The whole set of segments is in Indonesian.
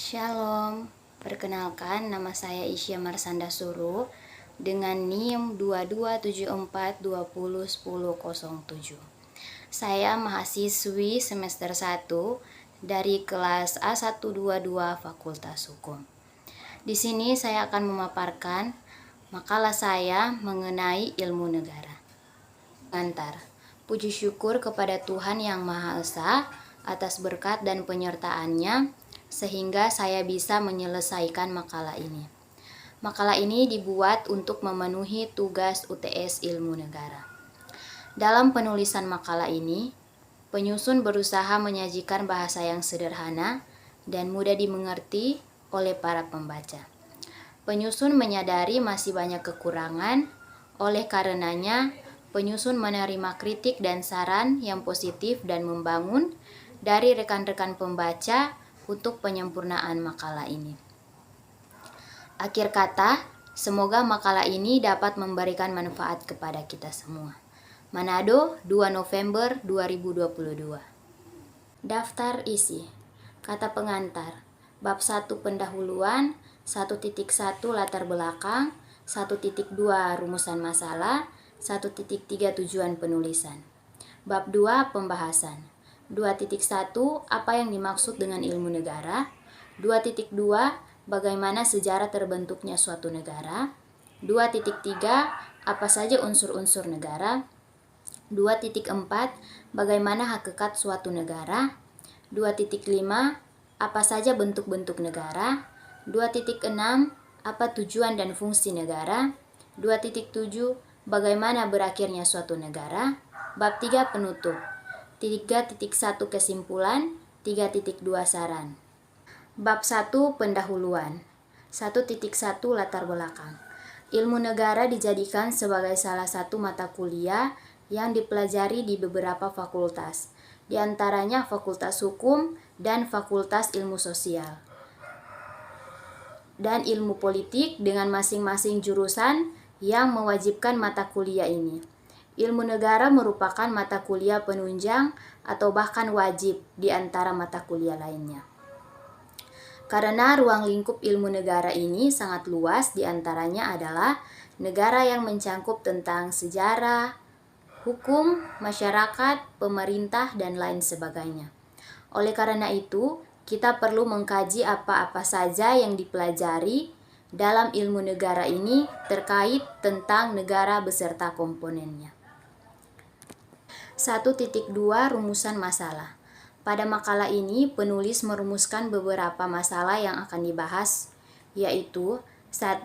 Shalom, perkenalkan nama saya Isya Marsanda Suru dengan NIM 2274201007. Saya mahasiswi semester 1 dari kelas A122 Fakultas Hukum. Di sini saya akan memaparkan makalah saya mengenai ilmu negara. Pengantar. Puji syukur kepada Tuhan Yang Maha Esa atas berkat dan penyertaannya sehingga saya bisa menyelesaikan makalah ini. Makalah ini dibuat untuk memenuhi tugas UTS Ilmu Negara. Dalam penulisan makalah ini, penyusun berusaha menyajikan bahasa yang sederhana dan mudah dimengerti oleh para pembaca. Penyusun menyadari masih banyak kekurangan, oleh karenanya penyusun menerima kritik dan saran yang positif dan membangun dari rekan-rekan pembaca untuk penyempurnaan makalah ini. Akhir kata, semoga makalah ini dapat memberikan manfaat kepada kita semua. Manado, 2 November 2022. Daftar isi. Kata pengantar. Bab 1 pendahuluan, 1.1 latar belakang, 1.2 rumusan masalah, 1.3 tujuan penulisan. Bab 2 pembahasan. 2.1 apa yang dimaksud dengan ilmu negara. 2.2 bagaimana sejarah terbentuknya suatu negara. 2.3 apa saja unsur-unsur negara. 2.4 bagaimana hakikat suatu negara. 2.5 apa saja bentuk-bentuk negara. 2.6 apa tujuan dan fungsi negara. 2.7 bagaimana berakhirnya suatu negara. Bab 3 penutup. 3.1 kesimpulan. 3.2 saran. Bab 1 pendahuluan. 1.1 latar belakang. Ilmu negara dijadikan sebagai salah satu mata kuliah yang dipelajari di beberapa fakultas, di antaranya Fakultas Hukum dan Fakultas Ilmu Sosial dan Ilmu Politik dengan masing-masing jurusan yang mewajibkan mata kuliah ini. Ilmu negara merupakan mata kuliah penunjang atau bahkan wajib di antara mata kuliah lainnya. Karena ruang lingkup ilmu negara ini sangat luas, di antaranya adalah negara yang mencangkup tentang sejarah, hukum, masyarakat, pemerintah, dan lain sebagainya. Oleh karena itu, kita perlu mengkaji apa-apa saja yang dipelajari dalam ilmu negara ini terkait tentang negara beserta komponennya. 1.2 Rumusan masalah. Pada makalah ini, penulis merumuskan beberapa masalah yang akan dibahas, yaitu 1.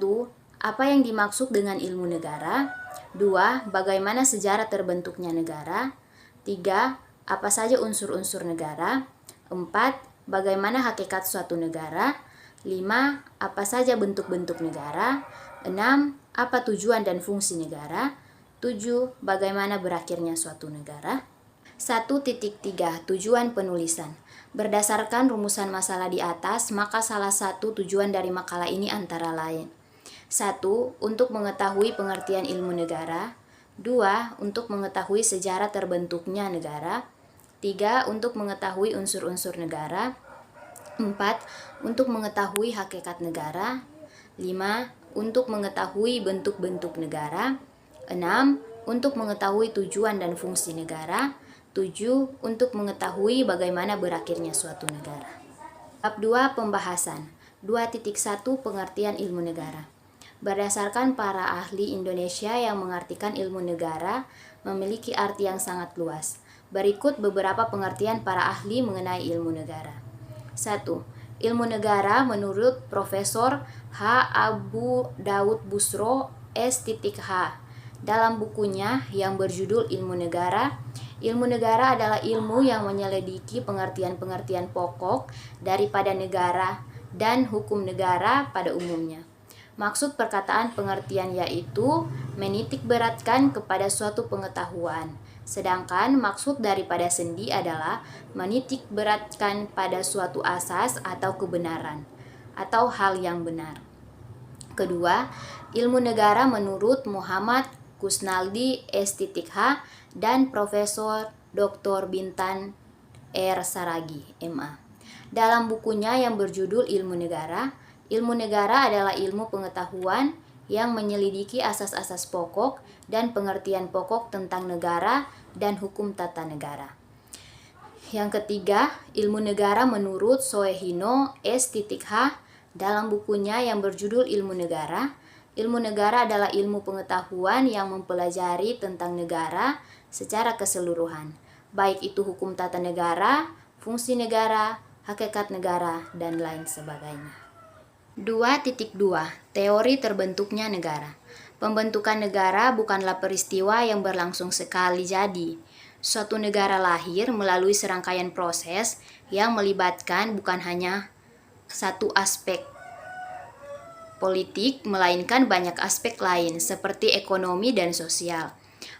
Apa yang dimaksud dengan ilmu negara. 2. Bagaimana sejarah terbentuknya negara. 3. Apa saja unsur-unsur negara. 4. Bagaimana hakikat suatu negara. 5. Apa saja bentuk-bentuk negara. 6. Apa tujuan dan fungsi negara. 7. Bagaimana berakhirnya suatu negara. 1.3 Tujuan penulisan. Berdasarkan rumusan masalah di atas, maka salah satu tujuan dari makalah ini antara lain: 1. Untuk mengetahui pengertian ilmu negara. 2. Untuk mengetahui sejarah terbentuknya negara. 3. Untuk mengetahui unsur-unsur negara. 4. Untuk mengetahui hakikat negara. 5. Untuk mengetahui bentuk-bentuk negara. 6. Untuk mengetahui tujuan dan fungsi negara. 7. Untuk mengetahui bagaimana berakhirnya suatu negara. Bab 2 pembahasan. 2.1 Pengertian ilmu negara. Berdasarkan para ahli Indonesia yang mengartikan ilmu negara memiliki arti yang sangat luas. Berikut beberapa pengertian para ahli mengenai ilmu negara. 1. Ilmu negara menurut Profesor H. Abu Daud Busro S.H. dalam bukunya yang berjudul Ilmu Negara. Ilmu negara adalah ilmu yang menyelidiki pengertian-pengertian pokok daripada negara dan hukum negara pada umumnya. Maksud perkataan pengertian yaitu menitik beratkan kepada suatu pengetahuan, sedangkan maksud daripada sendi adalah menitik beratkan pada suatu asas atau kebenaran, atau hal yang benar. Kedua, ilmu negara menurut Muhammad Kusnaldi S.H. dan Profesor Dr. Bintan R. Saragi, MA. Dalam bukunya yang berjudul Ilmu Negara adalah ilmu pengetahuan yang menyelidiki asas-asas pokok dan pengertian pokok tentang negara dan hukum tata negara. Yang ketiga, ilmu negara menurut Soehino S.H. dalam bukunya yang berjudul Ilmu Negara adalah ilmu pengetahuan yang mempelajari tentang negara secara keseluruhan, baik itu hukum tata negara, fungsi negara, hakikat negara, dan lain sebagainya. 2.2 Teori terbentuknya negara. Pembentukan negara bukanlah peristiwa yang berlangsung sekali jadi. Suatu negara lahir melalui serangkaian proses yang melibatkan bukan hanya satu aspek politik, melainkan banyak aspek lain seperti ekonomi dan sosial.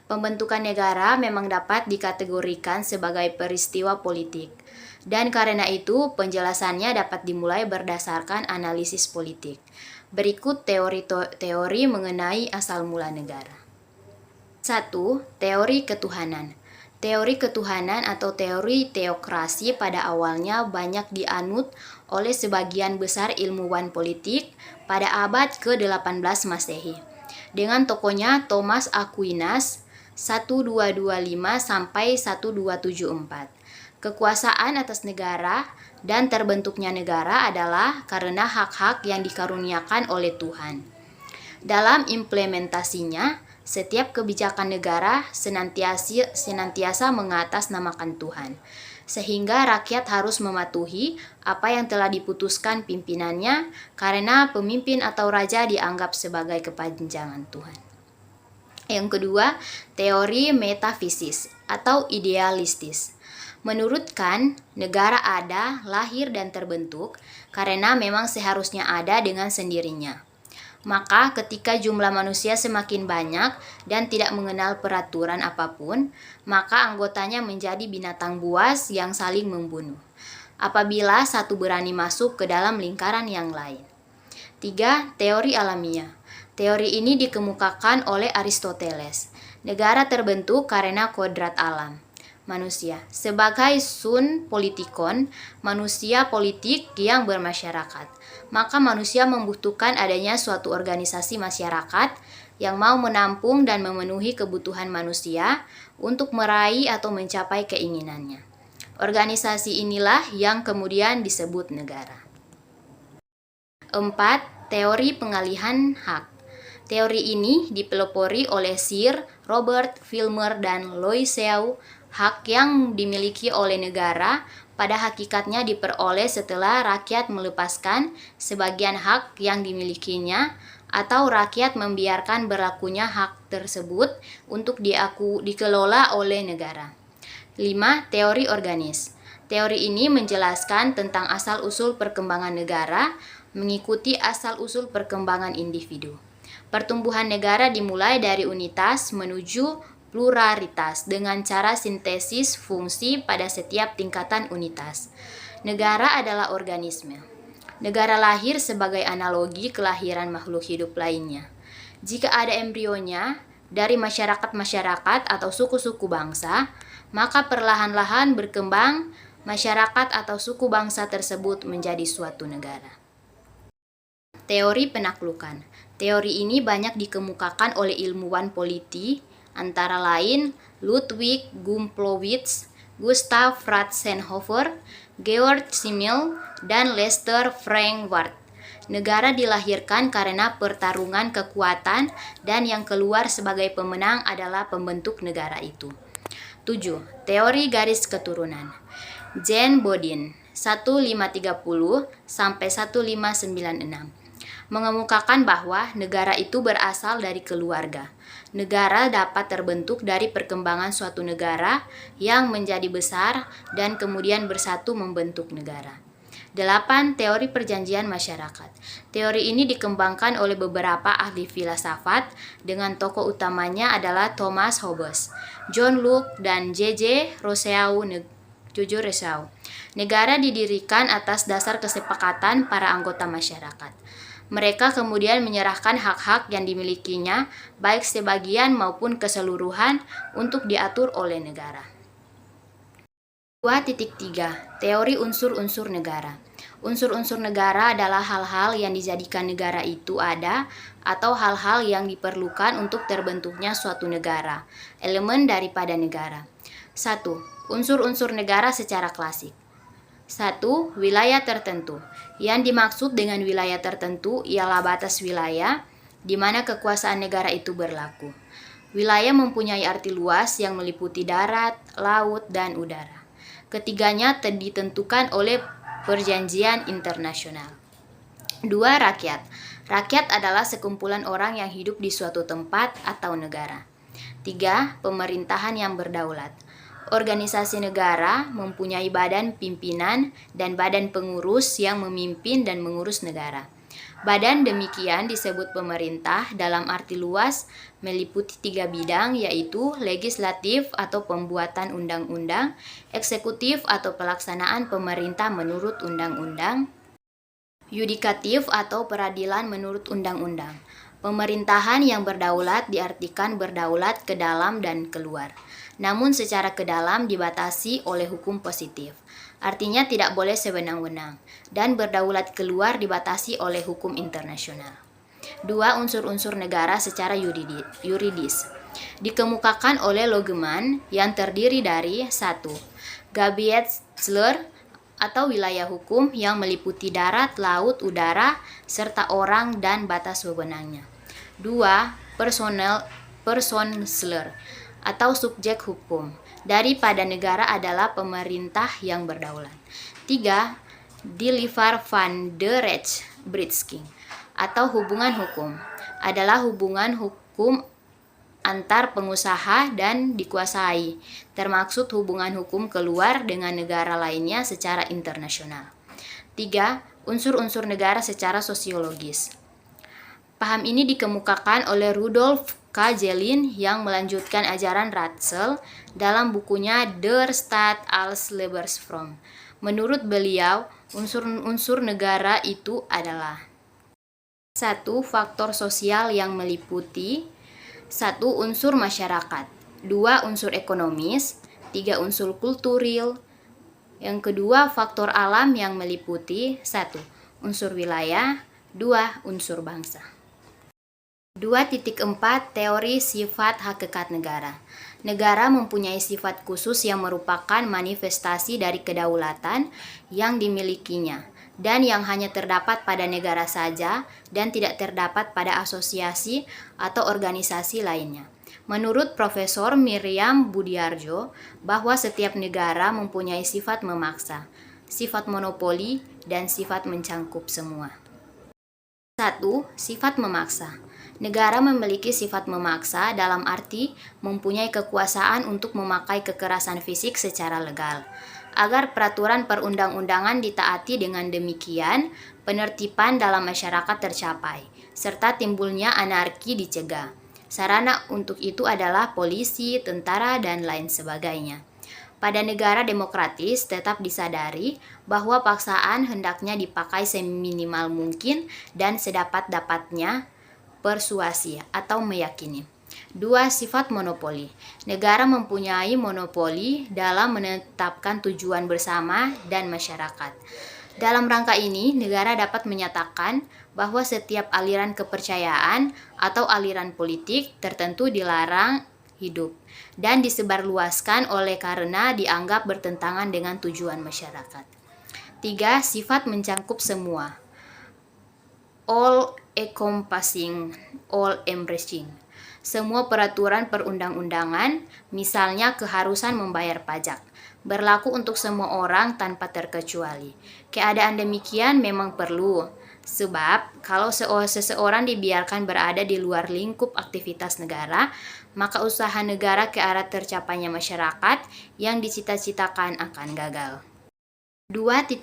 Pembentukan negara memang dapat dikategorikan sebagai peristiwa politik, dan karena itu penjelasannya dapat dimulai berdasarkan analisis politik. Berikut teori mengenai asal mula negara. 1. Teori ketuhanan. Teori ketuhanan atau teori teokrasi pada awalnya banyak dianut oleh sebagian besar ilmuwan politik pada abad ke-18 Masehi. Dengan tokohnya Thomas Aquinas 1225 sampai 1274. Kekuasaan atas negara dan terbentuknya negara adalah karena hak-hak yang dikaruniakan oleh Tuhan. Dalam implementasinya, setiap kebijakan negara senantiasa mengatasnamakan Tuhan, sehingga rakyat harus mematuhi apa yang telah diputuskan pimpinannya karena pemimpin atau raja dianggap sebagai kepanjangan Tuhan. Yang kedua, teori metafisis atau idealistis. Menurut Kant, negara ada, lahir dan terbentuk karena memang seharusnya ada dengan sendirinya. Maka ketika jumlah manusia semakin banyak dan tidak mengenal peraturan apapun, maka anggotanya menjadi binatang buas yang saling membunuh apabila satu berani masuk ke dalam lingkaran yang lain. 3. Teori alamiah. Teori ini dikemukakan oleh Aristoteles. Negara terbentuk karena kodrat alam manusia. Sebagai sun politikon, manusia politik yang bermasyarakat. Maka manusia membutuhkan adanya suatu organisasi masyarakat yang mau menampung dan memenuhi kebutuhan manusia untuk meraih atau mencapai keinginannya. Organisasi inilah yang kemudian disebut negara. 4. Teori pengalihan hak. Teori ini dipelopori oleh Sir Robert Filmer dan Loiseau. Hak yang dimiliki oleh negara pada hakikatnya diperoleh setelah rakyat melepaskan sebagian hak yang dimilikinya atau rakyat membiarkan berlakunya hak tersebut untuk dikelola oleh negara. 5. Teori organis. Teori ini menjelaskan tentang asal-usul perkembangan negara mengikuti asal-usul perkembangan individu. Pertumbuhan negara dimulai dari unitas menuju pluralitas dengan cara sintesis fungsi pada setiap tingkatan unitas. Negara adalah organisme. Negara lahir sebagai analogi kelahiran makhluk hidup lainnya. Jika ada embrionya dari masyarakat-masyarakat atau suku-suku bangsa, maka perlahan-lahan berkembang masyarakat atau suku bangsa tersebut menjadi suatu negara. Teori penaklukan. Teori ini banyak dikemukakan oleh ilmuwan politik, antara lain Ludwig Gumplowitz, Gustav Ratzenhofer, Georg Simmel, dan Lester Frank Ward. Negara dilahirkan karena pertarungan kekuatan dan yang keluar sebagai pemenang adalah pembentuk negara itu. 7. Teori garis keturunan. Jean Bodin 1530 sampai 1596 mengemukakan bahwa negara itu berasal dari keluarga. Negara dapat terbentuk dari perkembangan suatu negara yang menjadi besar dan kemudian bersatu membentuk negara. 8. Teori perjanjian masyarakat. Teori ini dikembangkan oleh beberapa ahli filsafat dengan tokoh utamanya adalah Thomas Hobbes, John Locke, dan J.J. Rousseau. Negara didirikan atas dasar kesepakatan para anggota masyarakat. Mereka kemudian menyerahkan hak-hak yang dimilikinya, baik sebagian maupun keseluruhan, untuk diatur oleh negara. 2.3 Teori unsur-unsur negara. Unsur-unsur negara adalah hal-hal yang dijadikan negara itu ada atau hal-hal yang diperlukan untuk terbentuknya suatu negara, elemen daripada negara. 1. Unsur-unsur negara secara klasik. 1. Wilayah tertentu. Yang dimaksud dengan wilayah tertentu ialah batas wilayah di mana kekuasaan negara itu berlaku. Wilayah mempunyai arti luas yang meliputi darat, laut, dan udara. Ketiganya ditentukan oleh perjanjian internasional. 2. Rakyat. Rakyat adalah sekumpulan orang yang hidup di suatu tempat atau negara. 3. Pemerintahan yang berdaulat. Organisasi negara mempunyai badan pimpinan dan badan pengurus yang memimpin dan mengurus negara. Badan demikian disebut pemerintah dalam arti luas, meliputi 3 bidang, yaitu legislatif atau pembuatan undang-undang, eksekutif atau pelaksanaan pemerintah menurut undang-undang, yudikatif atau peradilan menurut undang-undang. Pemerintahan yang berdaulat diartikan berdaulat ke dalam dan keluar, namun secara ke dalam dibatasi oleh hukum positif. Artinya tidak boleh sewenang-wenang, dan berdaulat keluar dibatasi oleh hukum internasional. 2. Unsur-unsur negara secara yuridis. Dikemukakan oleh Logeman yang terdiri dari 1. Gebietsler atau wilayah hukum yang meliputi darat, laut, udara, serta orang dan batas wewenangnya. 2. Personsler atau subjek hukum daripada negara adalah pemerintah yang berdaulat. 3. Deliver van de rechtsbredsking atau hubungan hukum adalah hubungan hukum antar pengusaha dan dikuasai, termaksud hubungan hukum keluar dengan negara lainnya secara internasional. 3. Unsur-unsur negara secara sosiologis. Paham ini dikemukakan oleh Rudolf K. Jellin yang melanjutkan ajaran Ratzel dalam bukunya Der Staat als Lebensform. Menurut beliau, unsur-unsur negara itu adalah 1. Faktor sosial yang meliputi 1. Unsur masyarakat, 2. Unsur ekonomis, 3. Unsur kulturil. Yang kedua, faktor alam yang meliputi 1. Unsur wilayah, 2. Unsur bangsa. 2.4 Teori sifat hakikat negara. Negara mempunyai sifat khusus yang merupakan manifestasi dari kedaulatan yang dimilikinya dan yang hanya terdapat pada negara saja dan tidak terdapat pada asosiasi atau organisasi lainnya. Menurut Profesor Miriam Budiarjo, bahwa setiap negara mempunyai sifat memaksa, sifat monopoli, dan sifat mencangkup semua. 1. Sifat memaksa. Negara memiliki sifat memaksa dalam arti mempunyai kekuasaan untuk memakai kekerasan fisik secara legal. Agar peraturan perundang-undangan ditaati dengan demikian, penertiban dalam masyarakat tercapai, serta timbulnya anarki dicegah. Sarana untuk itu adalah polisi, tentara, dan lain sebagainya. Pada negara demokratis tetap disadari bahwa paksaan hendaknya dipakai seminimal mungkin dan sedapat-dapatnya persuasi atau meyakini. 2. Sifat monopoli. Negara mempunyai monopoli dalam menetapkan tujuan bersama dan masyarakat. Dalam rangka ini, negara dapat menyatakan bahwa setiap aliran kepercayaan atau aliran politik tertentu dilarang hidup dan disebarluaskan oleh karena dianggap bertentangan dengan tujuan masyarakat. 3. Sifat mencangkup semua. All encompassing, all embracing. Semua peraturan perundang-undangan, misalnya keharusan membayar pajak, berlaku untuk semua orang tanpa terkecuali. Keadaan demikian memang perlu, sebab kalau seseorang dibiarkan berada di luar lingkup aktivitas negara, maka usaha negara ke arah tercapainya masyarakat yang dicita-citakan akan gagal. 2.5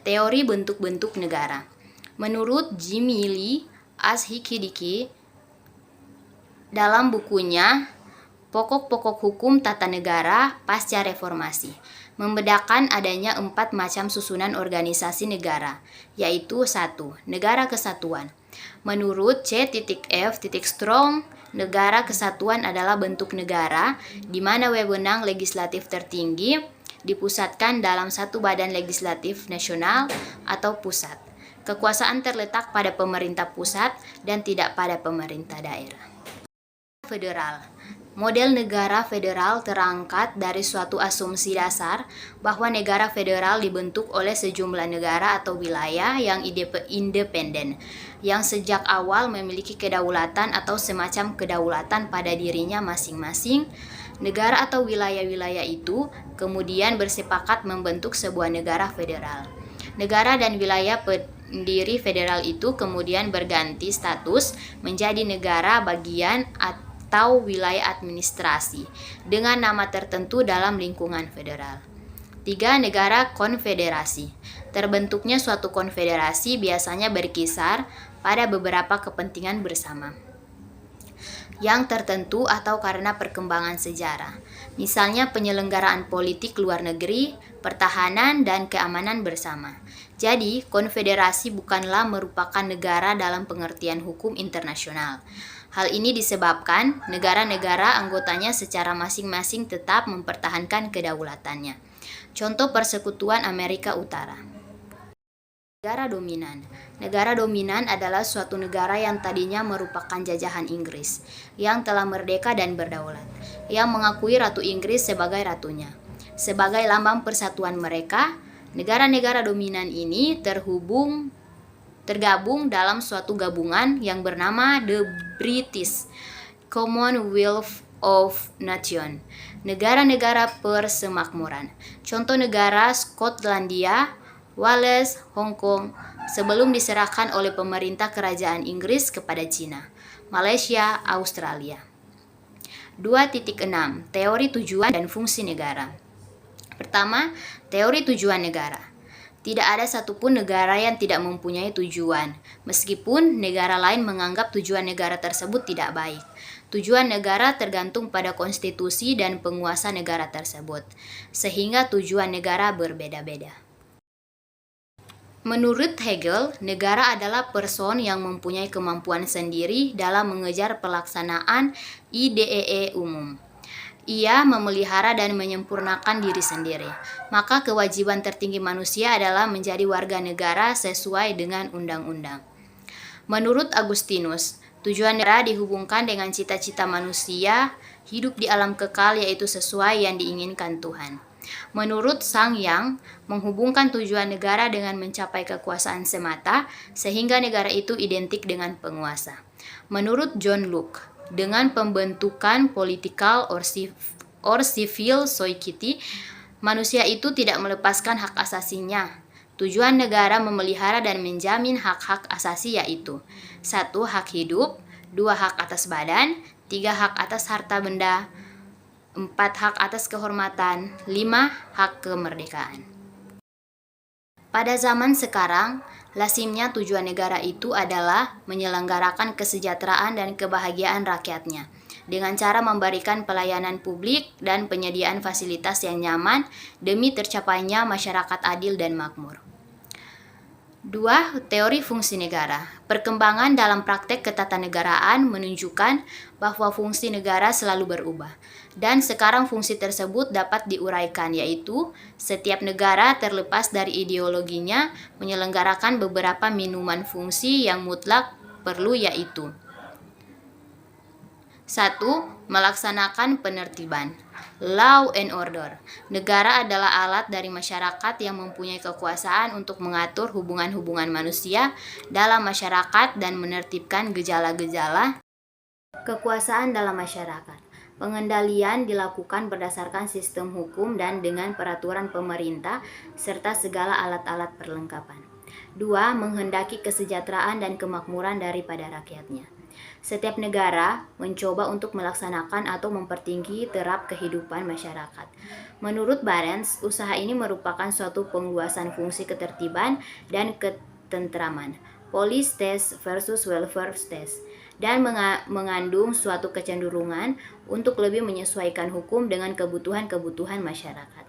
Teori bentuk-bentuk negara. Menurut Jimmy Lee Ashikidiki dalam bukunya Pokok-pokok Hukum Tata Negara Pasca Reformasi, membedakan adanya 4 macam susunan organisasi negara, yaitu 1. Negara kesatuan. Menurut C.F. Strong, negara kesatuan adalah bentuk negara di mana wewenang legislatif tertinggi dipusatkan dalam satu badan legislatif nasional atau pusat. Kekuasaan terletak pada pemerintah pusat dan tidak pada pemerintah daerah. Federal. Model negara federal terangkat dari suatu asumsi dasar bahwa negara federal dibentuk oleh sejumlah negara atau wilayah yang independen, yang sejak awal memiliki kedaulatan atau semacam kedaulatan pada dirinya masing-masing. Negara atau wilayah-wilayah itu kemudian bersepakat membentuk sebuah negara federal. Negara dan wilayah pendiri federal itu kemudian berganti status menjadi negara bagian atau wilayah administrasi dengan nama tertentu dalam lingkungan federal. 3. Negara konfederasi. Terbentuknya suatu konfederasi biasanya berkisar pada beberapa kepentingan bersama yang tertentu atau karena perkembangan sejarah. Misalnya penyelenggaraan politik luar negeri, pertahanan, dan keamanan bersama. Jadi, konfederasi bukanlah merupakan negara dalam pengertian hukum internasional. Hal ini disebabkan negara-negara anggotanya secara masing-masing tetap mempertahankan kedaulatannya. Contoh Persekutuan Amerika Utara. Negara dominan. Negara dominan adalah suatu negara yang tadinya merupakan jajahan Inggris, yang telah merdeka dan berdaulat, yang mengakui Ratu Inggris sebagai ratunya. Sebagai lambang persatuan mereka, negara-negara dominan ini tergabung dalam suatu gabungan yang bernama The British Commonwealth of Nations, negara-negara persemakmuran. Contoh negara Skotlandia, Wales, Hong Kong, sebelum diserahkan oleh pemerintah kerajaan Inggris kepada Cina, Malaysia, Australia. 2.6 Teori tujuan dan fungsi negara. Pertama, teori tujuan negara. Tidak ada satupun negara yang tidak mempunyai tujuan, meskipun negara lain menganggap tujuan negara tersebut tidak baik. Tujuan negara tergantung pada konstitusi dan penguasa negara tersebut, sehingga tujuan negara berbeda-beda. Menurut Hegel, negara adalah person yang mempunyai kemampuan sendiri dalam mengejar pelaksanaan ide umum. Ia memelihara dan menyempurnakan diri sendiri. Maka kewajiban tertinggi manusia adalah menjadi warga negara sesuai dengan undang-undang. Menurut Agustinus, tujuan negara dihubungkan dengan cita-cita manusia hidup di alam kekal, yaitu sesuai yang diinginkan Tuhan. Menurut Sang Yang, menghubungkan tujuan negara dengan mencapai kekuasaan semata, sehingga negara itu identik dengan penguasa. Menurut John Locke, dengan pembentukan political or civil society, manusia itu tidak melepaskan hak asasinya. Tujuan negara memelihara dan menjamin hak-hak asasi, yaitu 1. Hak hidup, 2. Hak atas badan, 3. Hak atas harta benda, 4. Hak atas kehormatan, 5. Hak kemerdekaan. Pada zaman sekarang, lazimnya tujuan negara itu adalah menyelenggarakan kesejahteraan dan kebahagiaan rakyatnya dengan cara memberikan pelayanan publik dan penyediaan fasilitas yang nyaman demi tercapainya masyarakat adil dan makmur. 2. Teori fungsi negara. Perkembangan dalam praktek ketatanegaraan menunjukkan bahwa fungsi negara selalu berubah, dan sekarang fungsi tersebut dapat diuraikan, yaitu setiap negara terlepas dari ideologinya menyelenggarakan beberapa minuman fungsi yang mutlak perlu, yaitu 1. Melaksanakan penertiban. Law and order. Negara adalah alat dari masyarakat yang mempunyai kekuasaan untuk mengatur hubungan-hubungan manusia dalam masyarakat dan menertibkan gejala-gejala kekuasaan dalam masyarakat. Pengendalian dilakukan berdasarkan sistem hukum dan dengan peraturan pemerintah serta segala alat-alat perlengkapan. 2. Menghendaki kesejahteraan dan kemakmuran daripada rakyatnya. Setiap negara mencoba untuk melaksanakan atau mempertinggi terap kehidupan masyarakat. Menurut Barents, usaha ini merupakan suatu penguasaan fungsi ketertiban dan ketentraman, police state versus welfare state, dan mengandung suatu kecenderungan untuk lebih menyesuaikan hukum dengan kebutuhan-kebutuhan masyarakat.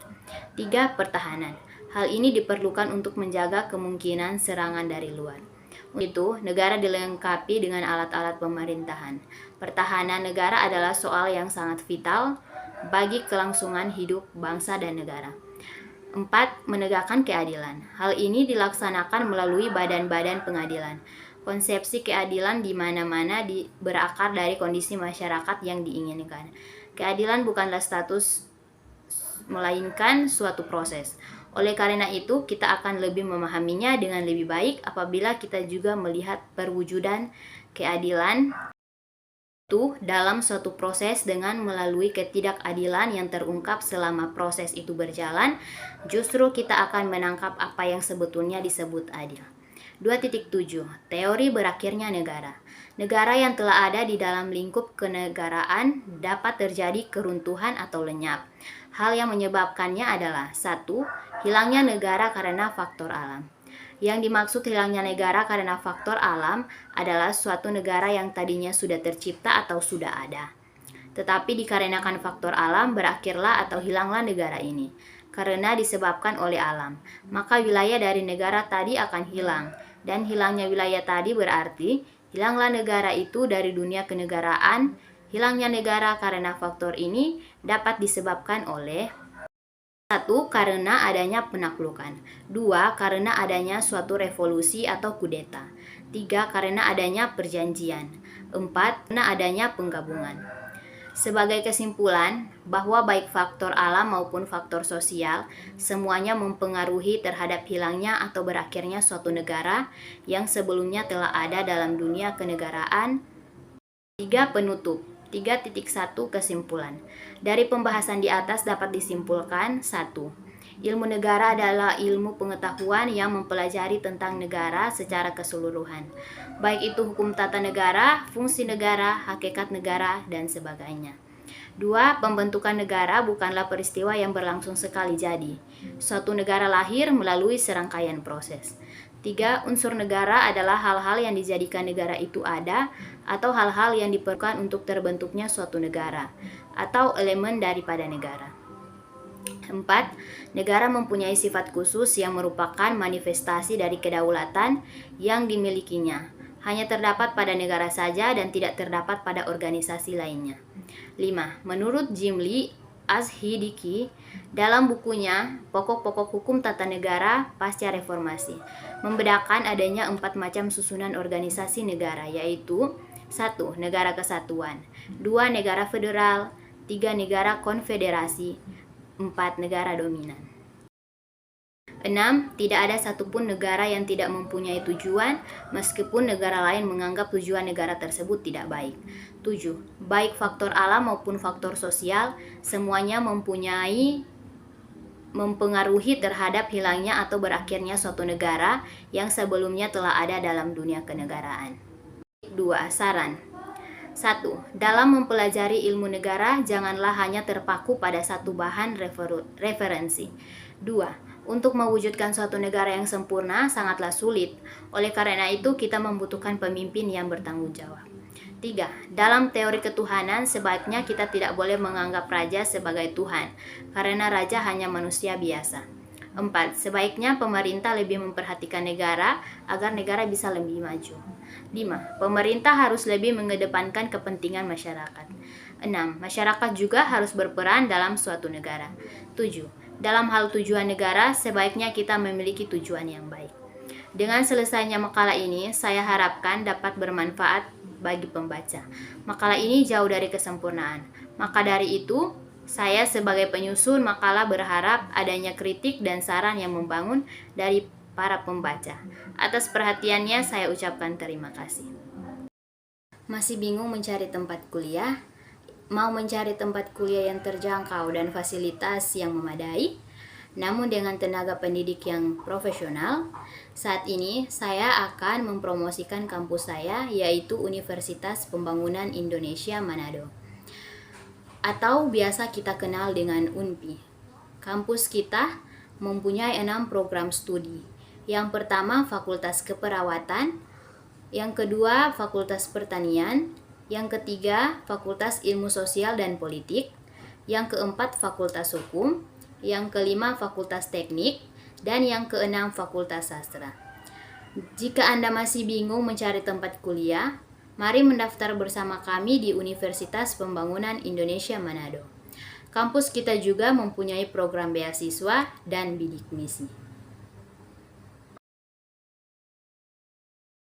3. Pertahanan. Hal ini diperlukan untuk menjaga kemungkinan serangan dari luar. Itu, negara dilengkapi dengan alat-alat pemerintahan. Pertahanan negara adalah soal yang sangat vital bagi kelangsungan hidup bangsa dan negara. 4. Menegakkan keadilan. Hal ini dilaksanakan melalui badan-badan pengadilan. Konsepsi keadilan di mana-mana berakar dari kondisi masyarakat yang diinginkan. Keadilan bukanlah status, melainkan suatu proses. Oleh karena itu, kita akan lebih memahaminya dengan lebih baik apabila kita juga melihat perwujudan keadilan itu dalam suatu proses dengan melalui ketidakadilan yang terungkap selama proses itu berjalan, justru kita akan menangkap apa yang sebetulnya disebut adil. 2.7. Teori berakhirnya negara. Negara yang telah ada di dalam lingkup kenegaraan dapat terjadi keruntuhan atau lenyap. Hal yang menyebabkannya adalah 1. Hilangnya negara karena faktor alam. Yang dimaksud hilangnya negara karena faktor alam adalah suatu negara yang tadinya sudah tercipta atau sudah ada. Tetapi dikarenakan faktor alam berakhirlah atau hilanglah negara ini. Karena disebabkan oleh alam, maka wilayah dari negara tadi akan hilang. Dan hilangnya wilayah tadi berarti hilanglah negara itu dari dunia kenegaraan. Hilangnya negara karena faktor ini dapat disebabkan oleh 1. Karena adanya penaklukan. 2. Karena adanya suatu revolusi atau kudeta. 3. Karena adanya perjanjian. 4. Karena adanya penggabungan. Sebagai kesimpulan, bahwa baik faktor alam maupun faktor sosial, semuanya mempengaruhi terhadap hilangnya atau berakhirnya suatu negara yang sebelumnya telah ada dalam dunia kenegaraan. 3. Penutup. 3.1 Kesimpulan. Dari pembahasan di atas dapat disimpulkan 1. Ilmu negara adalah ilmu pengetahuan yang mempelajari tentang negara secara keseluruhan, baik itu hukum tata negara, fungsi negara, hakikat negara, dan sebagainya. 2. Pembentukan negara bukanlah peristiwa yang berlangsung sekali jadi. Suatu negara lahir melalui serangkaian proses. 3. Unsur negara adalah hal-hal yang dijadikan negara itu ada atau hal-hal yang diperlukan untuk terbentuknya suatu negara atau elemen daripada negara. 4. Negara mempunyai sifat khusus yang merupakan manifestasi dari kedaulatan yang dimilikinya. Hanya terdapat pada negara saja dan tidak terdapat pada organisasi lainnya. 5. Menurut Jim Lee Azhidiki, dalam bukunya Pokok-pokok Hukum Tata Negara Pasca Reformasi, membedakan adanya 4 macam susunan organisasi negara, yaitu 1. Negara kesatuan, 2. Negara federal, 3. Negara konfederasi, 4. Negara dominan. 6. Tidak ada satupun negara yang tidak mempunyai tujuan, meskipun negara lain menganggap tujuan negara tersebut tidak baik. 7. Baik faktor alam maupun faktor sosial, semuanya mempengaruhi terhadap hilangnya atau berakhirnya suatu negara yang sebelumnya telah ada dalam dunia kenegaraan. 2. Saran. 1. Dalam mempelajari ilmu negara, janganlah hanya terpaku pada satu bahan referensi. 2. Untuk mewujudkan suatu negara yang sempurna sangatlah sulit. Oleh karena itu, kita membutuhkan pemimpin yang bertanggung jawab. 3. Dalam teori ketuhanan, sebaiknya kita tidak boleh menganggap raja sebagai Tuhan, karena raja hanya manusia biasa. 4. Sebaiknya pemerintah lebih memperhatikan negara agar negara bisa lebih maju. 5. Pemerintah harus lebih mengedepankan kepentingan masyarakat. 6. Masyarakat juga harus berperan dalam suatu negara. 7. Dalam hal tujuan negara, sebaiknya kita memiliki tujuan yang baik. Dengan selesainya makalah ini, saya harapkan dapat bermanfaat bagi pembaca. Makalah ini jauh dari kesempurnaan. Maka dari itu, saya sebagai penyusun makalah berharap adanya kritik dan saran yang membangun dari para pembaca. Atas perhatiannya saya ucapkan terima kasih. Masih bingung mencari tempat kuliah? Mau mencari tempat kuliah yang terjangkau dan fasilitas yang memadai, namun dengan tenaga pendidik yang profesional? Saat ini saya akan mempromosikan kampus saya, yaitu Universitas Pembangunan Indonesia Manado, atau biasa kita kenal dengan UNPI. Kampus kita mempunyai 6 program studi. Yang pertama, Fakultas Keperawatan. Yang kedua, Fakultas Pertanian. Yang ketiga, Fakultas Ilmu Sosial dan Politik. Yang keempat, Fakultas Hukum. Yang kelima, Fakultas Teknik. Dan yang keenam, Fakultas Sastra. Jika Anda masih bingung mencari tempat kuliah, mari mendaftar bersama kami di Universitas Pembangunan Indonesia Manado. Kampus kita juga mempunyai program beasiswa dan bidik misi.